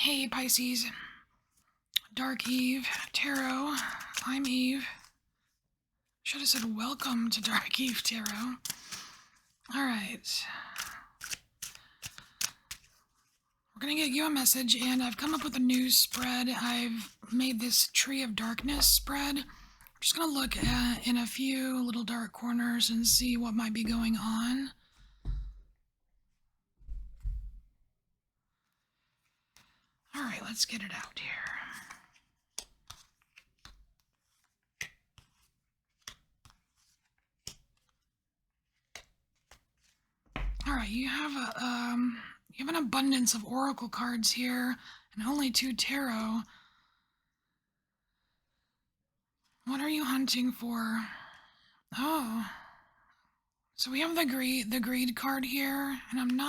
Hey Pisces, Dark Eve, Tarot, I'm Eve. Should have said welcome to Dark Eve Tarot. Alright. We're gonna get you a message, and I've come up with a new spread. I've made this Tree of Darkness spread. I'm just gonna look in a few little dark corners and see what might be going on. Alright, let's get it out here. Alright, you have an abundance of oracle cards here, and only 2 tarot. What are you hunting for? Oh. So we have the greed card here, and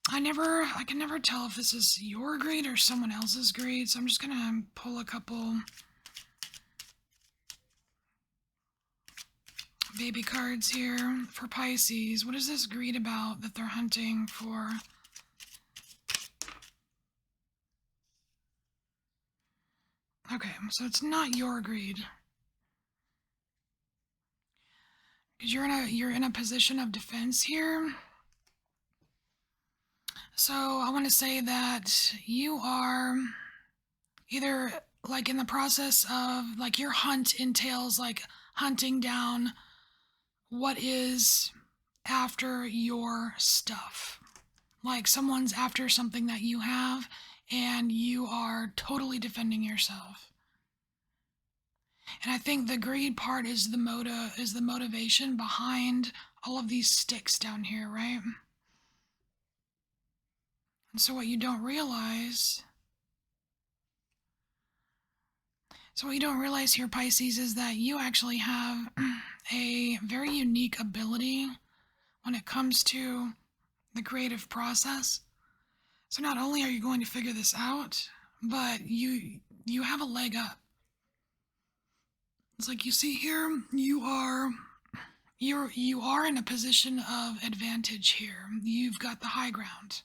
I can never tell if this is your greed or someone else's greed, so I'm just gonna pull a couple baby cards here for Pisces. What is this greed about that they're hunting for? Okay, so it's not your greed. Because you're in a position of defense here. So I want to say that you are either like in the process of like your hunt entails like hunting down what is after your stuff. Like someone's after something that you have and you are totally defending yourself. And I think the greed part is the motivation behind all of these sticks down here, right? And so what you don't realize here, Pisces, is that you actually have a very unique ability when it comes to the creative process. So not only are you going to figure this out, but you have a leg up. It's like you see here, you are in a position of advantage here. You've got the high ground.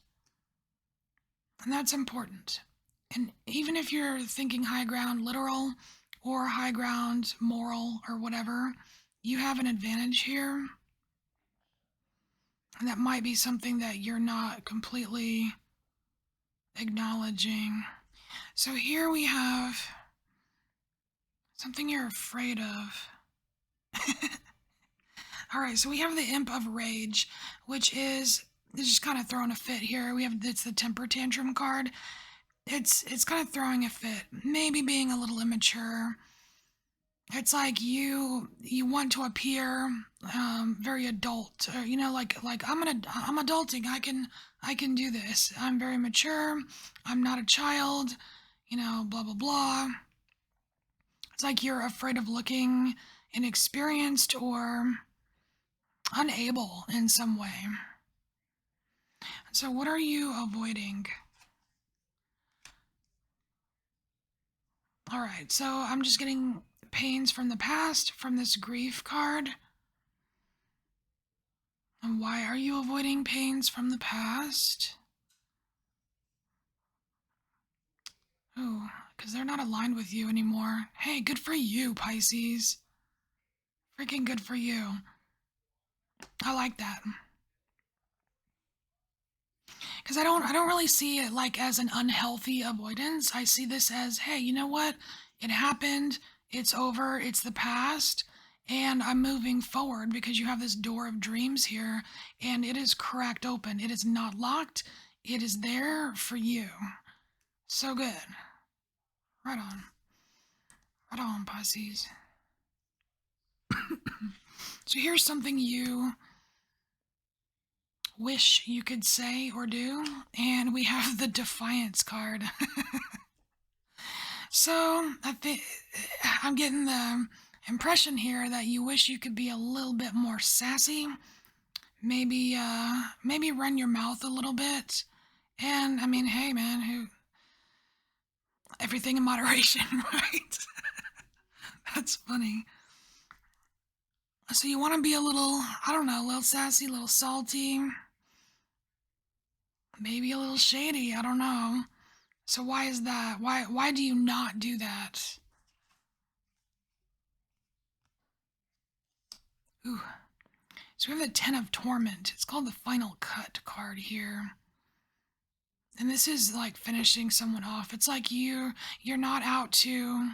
And that's important. And even if you're thinking high ground literal or high ground moral or whatever, you have an advantage here. And that might be something that you're not completely acknowledging. So here we have something you're afraid of. Alright, so we have the Imp of Rage, which is just kind of throwing a fit here. It's the Temper Tantrum card. It's kind of throwing a fit, maybe being a little immature. It's like you want to appear very adult, or like I'm adulting. I can do this. I'm very mature. I'm not a child. Blah blah blah. It's like you're afraid of looking inexperienced or unable in some way. So what are you avoiding? Alright, so I'm just getting pains from the past from this grief card. And why are you avoiding pains from the past? Oh, because they're not aligned with you anymore. Hey, good for you, Pisces. Freaking good for you. I like that. Because I don't really see it like as an unhealthy avoidance. I see this as, hey, you know what? It happened. It's over. It's the past. And I'm moving forward because you have this door of dreams here and it is cracked open. It is not locked. It is there for you. So good. Right on. Right on, Pisces. So here's something you wish you could say or do, and we have the Defiance card. So I'm getting the impression here that you wish you could be a little bit more sassy. Maybe run your mouth a little bit. And I mean, hey man, everything in moderation, right? That's funny. So you want to be a little, I don't know, a little sassy, a little salty. maybe a little shady. I don't know. So why is that? Why do you not do that? Ooh. So we have the Ten of Torment. It's called the Final Cut card here. And this is like finishing someone off. It's like you're not out to,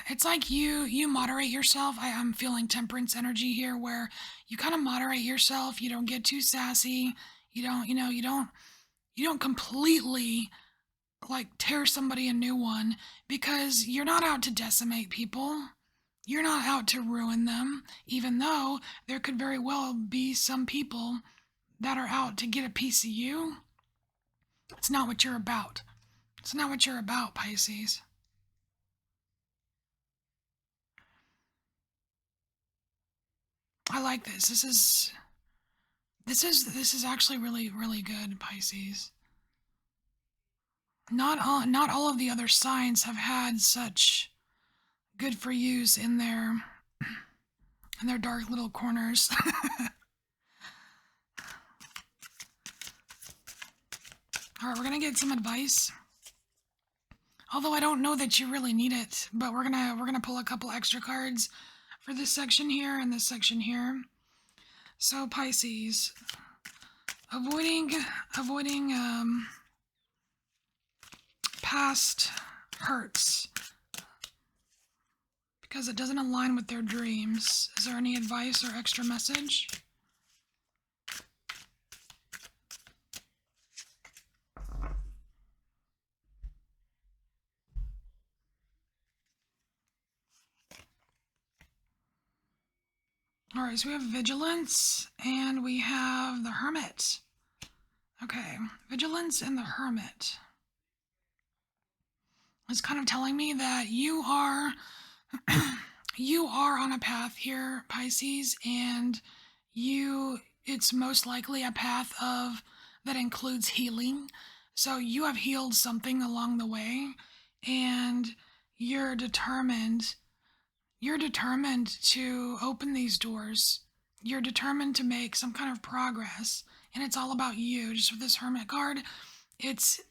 it's like you moderate yourself. I'm feeling temperance energy here where you kind of moderate yourself. You don't get too sassy. You don't completely like tear somebody a new one, because you're not out to decimate people. You're not out to ruin them, even though there could very well be some people that are out to get a piece of you. It's not what you're about. It's not what you're about, Pisces. I like this. This is actually really really good, Pisces. Not all of the other signs have had such good for yous in their dark little corners. All right, we're gonna get some advice. Although I don't know that you really need it, but we're gonna pull a couple extra cards for this section here and this section here. So Pisces, avoiding past hurts because it doesn't align with their dreams. Is there any advice or extra message? All right, so we have Vigilance and we have the Hermit. Okay, Vigilance and the Hermit. It's kind of telling me that you are you are on a path here, Pisces, and it's most likely a path of that includes healing. So you have healed something along the way, and you're determined you're determined to open these doors. You're determined to make some kind of progress, and it's all about you. Just with this Hermit card, it's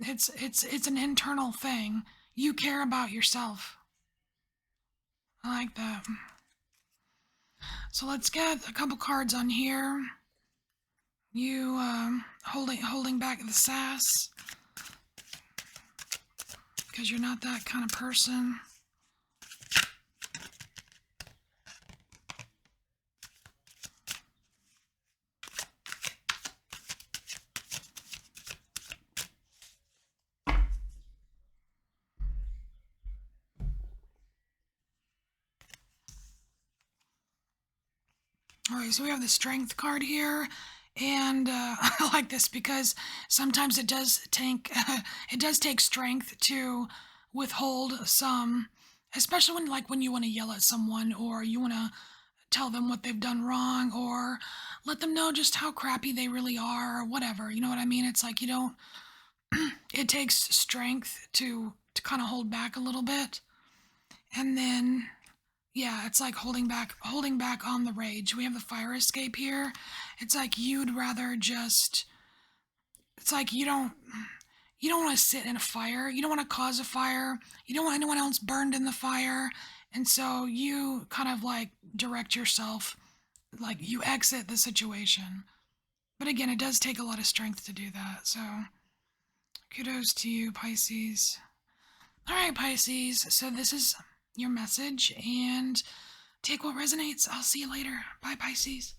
it's an internal thing. You care about yourself. I like that. So let's get a couple cards on here. You holding back the sass because you're not that kind of person. All right, so we have the Strength card here, and I like this because sometimes it does take strength to withhold some, especially when you want to yell at someone or you want to tell them what they've done wrong or let them know just how crappy they really are or whatever. You know what I mean? It's like you don't. It takes strength to kind of hold back a little bit, and then yeah, it's like holding back on the rage. We have the Fire Escape here. It's like you'd rather just it's like you don't want to sit in a fire. You don't want to cause a fire. You don't want anyone else burned in the fire. And so you kind of like direct yourself, like you exit the situation. But again, it does take a lot of strength to do that. So kudos to you, Pisces. All right, Pisces. So this is your message, and take what resonates. I'll see you later. Bye, Pisces.